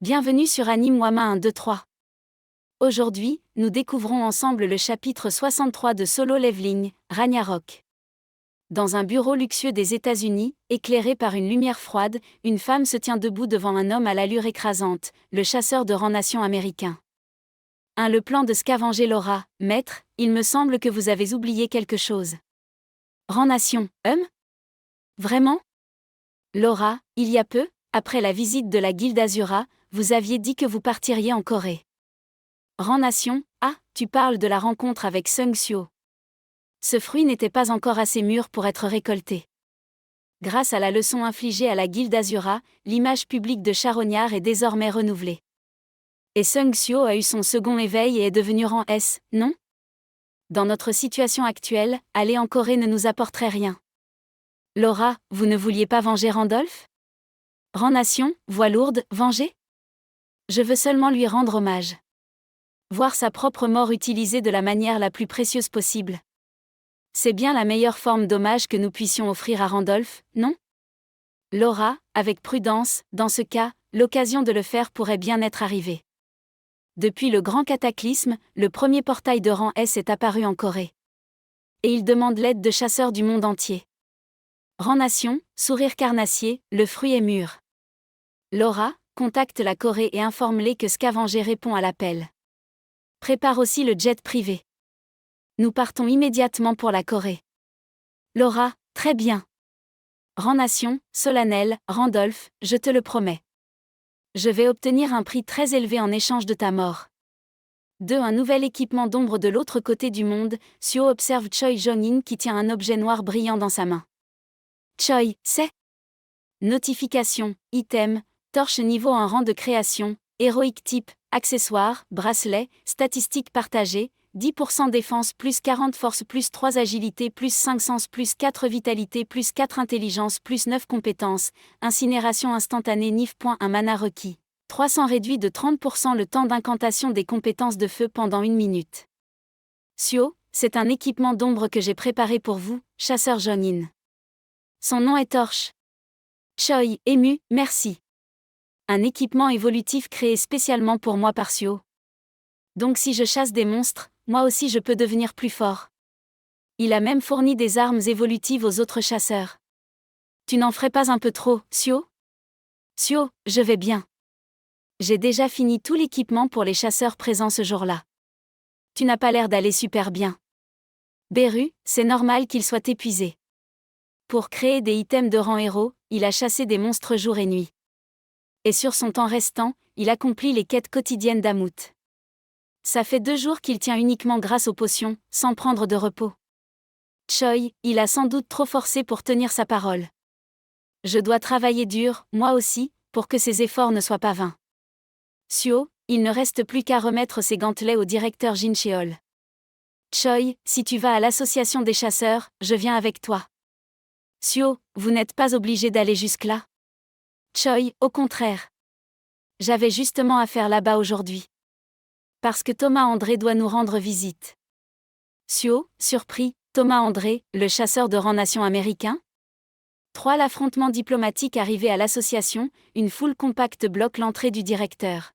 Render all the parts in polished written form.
Bienvenue sur Anime Wama 1, 2, 3. Aujourd'hui, nous découvrons ensemble le chapitre 63 de Solo Leveling, Ragnarok. Dans un bureau luxueux des États-Unis, éclairé par une lumière froide, une femme se tient debout devant un homme à l'allure écrasante, le chasseur de rang nation américain. Le plan de scavanger Laura, maître, il me semble que vous avez oublié quelque chose. Rang nation, Vraiment? Laura, il y a peu, après la visite de la Guilde Azura, vous aviez dit que vous partiriez en Corée. Rang nation, tu parles de la rencontre avec Sung Seo. Ce fruit n'était pas encore assez mûr pour être récolté. Grâce à la leçon infligée à la Guilde Azura, l'image publique de Charognard est désormais renouvelée. Et Sung Seo a eu son second éveil et est devenu rang S, non? Dans notre situation actuelle, aller en Corée ne nous apporterait rien. Laura, vous ne vouliez pas venger Randolph? Rang nation, voix lourde, venger? Je veux seulement lui rendre hommage. Voir sa propre mort utilisée de la manière la plus précieuse possible. C'est bien la meilleure forme d'hommage que nous puissions offrir à Randolph, non? Laura, avec prudence, dans ce cas, l'occasion de le faire pourrait bien être arrivée. Depuis le grand cataclysme, le premier portail de rang S est apparu en Corée. Et il demande l'aide de chasseurs du monde entier. Rang nation, sourire carnassier, le fruit est mûr. Laura, contacte la Corée et informe-les que Scavanger répond à l'appel. Prépare aussi le jet privé. Nous partons immédiatement pour la Corée. Laura, très bien. Rang nation, solennel, Randolph, je te le promets. Je vais obtenir un prix très élevé en échange de ta mort. 2. Un nouvel équipement d'ombre de l'autre côté du monde, Seo observe Choi Jong-in qui tient un objet noir brillant dans sa main. Choi, c'est? Notification, item, torche niveau 1 rang de création, héroïque type, accessoire, bracelet, statistiques partagées, 10% défense plus 40 force plus 3 agilité plus 5 sens plus 4 vitalité plus 4 intelligence plus 9 compétences, incinération instantanée NIF.1 mana requis. 300 réduit de 30% le temps d'incantation des compétences de feu pendant 1 minute. Seo, c'est un équipement d'ombre que j'ai préparé pour vous, chasseur Jong-in. Son nom est Torche. Choi, ému, merci. Un équipement évolutif créé spécialement pour moi par Seo. Donc si je chasse des monstres, moi aussi je peux devenir plus fort. Il a même fourni des armes évolutives aux autres chasseurs. Tu n'en ferais pas un peu trop, Seo? Seo, je vais bien. J'ai déjà fini tout l'équipement pour les chasseurs présents ce jour-là. Tu n'as pas l'air d'aller super bien. Beru, c'est normal qu'il soit épuisé. Pour créer des items de rang héros, il a chassé des monstres jour et nuit. Et sur son temps restant, il accomplit les quêtes quotidiennes d'Amout. Ça fait 2 jours qu'il tient uniquement grâce aux potions, sans prendre de repos. Choi, il a sans doute trop forcé pour tenir sa parole. Je dois travailler dur, moi aussi, pour que ses efforts ne soient pas vains. Seo, il ne reste plus qu'à remettre ses gantelets au directeur Jin Cheol. Choi, si tu vas à l'association des chasseurs, je viens avec toi. Seo, vous n'êtes pas obligé d'aller jusque-là. Choi, au contraire. J'avais justement affaire là-bas aujourd'hui. Parce que Thomas André doit nous rendre visite. Seo, surpris, Thomas André, le chasseur de rang nation américain? 3. L'affrontement diplomatique arrivé à l'association, une foule compacte bloque l'entrée du directeur.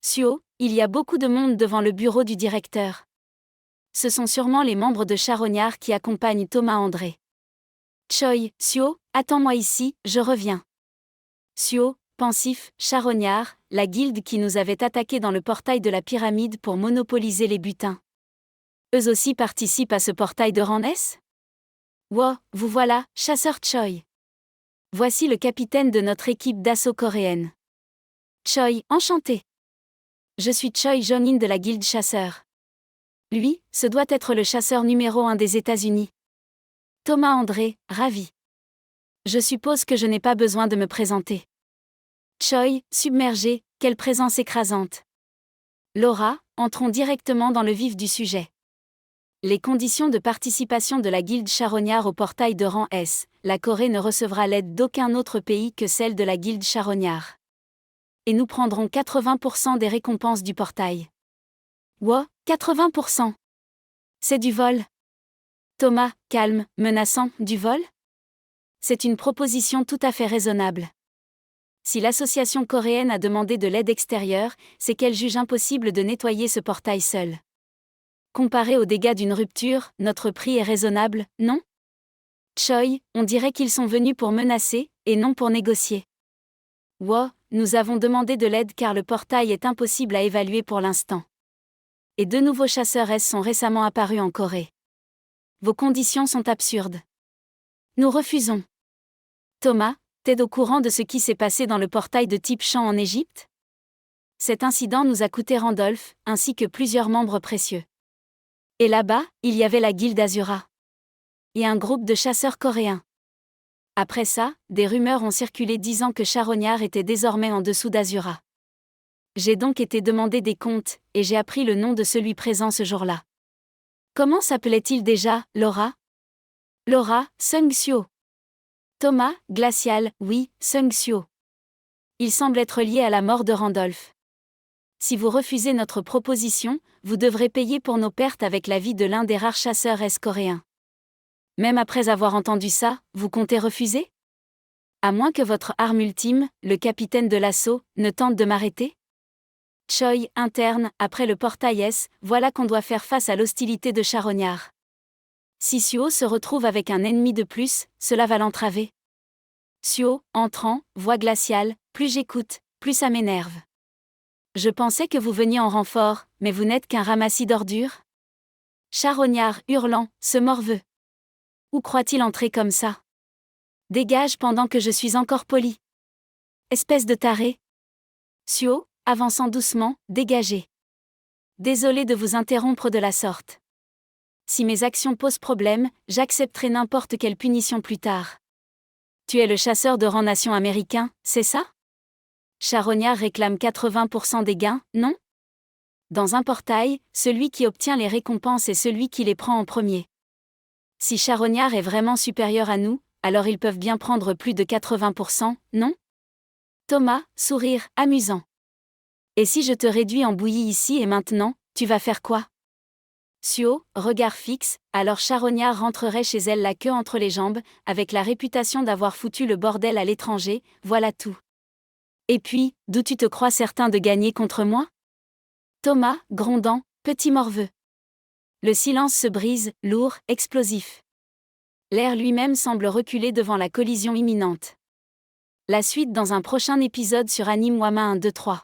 Seo, il y a beaucoup de monde devant le bureau du directeur. Ce sont sûrement les membres de Charognard qui accompagnent Thomas André. Choi, Seo, attends-moi ici, je reviens. Seo, pensif, Charognard, la guilde qui nous avait attaqués dans le portail de la pyramide pour monopoliser les butins. Eux aussi participent à ce portail de rang S? Wow, vous voilà, chasseur Choi. Voici le capitaine de notre équipe d'assaut coréenne. Choi, enchanté. Je suis Choi Jong-in de la guilde chasseur. Lui, ce doit être le chasseur numéro 1 des États-Unis. Thomas André, ravi. Je suppose que je n'ai pas besoin de me présenter. Choi, submergé, quelle présence écrasante. Laura, entrons directement dans le vif du sujet. Les conditions de participation de la guilde Charognard au portail de rang S, la Corée ne recevra l'aide d'aucun autre pays que celle de la guilde Charognard. Et nous prendrons 80% des récompenses du portail. Wow, 80%. C'est du vol. Thomas, calme, menaçant, du vol? C'est une proposition tout à fait raisonnable. Si l'association coréenne a demandé de l'aide extérieure, c'est qu'elle juge impossible de nettoyer ce portail seul. Comparé aux dégâts d'une rupture, notre prix est raisonnable, non? Choi, on dirait qu'ils sont venus pour menacer, et non pour négocier. Wow, nous avons demandé de l'aide car le portail est impossible à évaluer pour l'instant. Et 2 nouveaux chasseurs S sont récemment apparus en Corée. Vos conditions sont absurdes. Nous refusons. Thomas, t'es au courant de ce qui s'est passé dans le portail de type champ en Égypte? Cet incident nous a coûté Randolph, ainsi que plusieurs membres précieux. Et là-bas, il y avait la Guilde Azura. Et un groupe de chasseurs coréens. Après ça, des rumeurs ont circulé disant que Charognard était désormais en dessous d'Azura. J'ai donc été demander des comptes, et j'ai appris le nom de celui présent ce jour-là. Comment s'appelait-il déjà, Laura? Laura, Sung-syo. Thomas, Glacial, oui, Sung-syo. Il semble être lié à la mort de Randolph. Si vous refusez notre proposition, vous devrez payer pour nos pertes avec la vie de l'un des rares chasseurs S-coréens. Même après avoir entendu ça, vous comptez refuser? À moins que votre arme ultime, le capitaine de l'assaut, ne tente de m'arrêter? Choi, interne, après le portail S, voilà qu'on doit faire face à l'hostilité de Charognard. Si Suo se retrouve avec un ennemi de plus, cela va l'entraver. Suo, entrant, voix glaciale, plus j'écoute, plus ça m'énerve. Je pensais que vous veniez en renfort, mais vous n'êtes qu'un ramassis d'ordures? Charognard, hurlant, se morveux. Où croit-il entrer comme ça? Dégage pendant que je suis encore poli. Espèce de taré. Suo, avançant doucement, dégagez. Désolé de vous interrompre de la sorte. Si mes actions posent problème, j'accepterai n'importe quelle punition plus tard. Tu es le chasseur de rang nation américain, c'est ça? Charognard réclame 80% des gains, non? Dans un portail, celui qui obtient les récompenses est celui qui les prend en premier. Si Charognard est vraiment supérieur à nous, alors ils peuvent bien prendre plus de 80%, non? Thomas, sourire, amusant. Et si je te réduis en bouillie ici et maintenant, tu vas faire quoi? Suo, regard fixe, alors Charognard rentrerait chez elle la queue entre les jambes, avec la réputation d'avoir foutu le bordel à l'étranger, voilà tout. Et puis, d'où tu te crois certain de gagner contre moi? Thomas, grondant, petit morveux. Le silence se brise, lourd, explosif. L'air lui-même semble reculer devant la collision imminente. La suite dans un prochain épisode sur Anime Wama 1-2-3.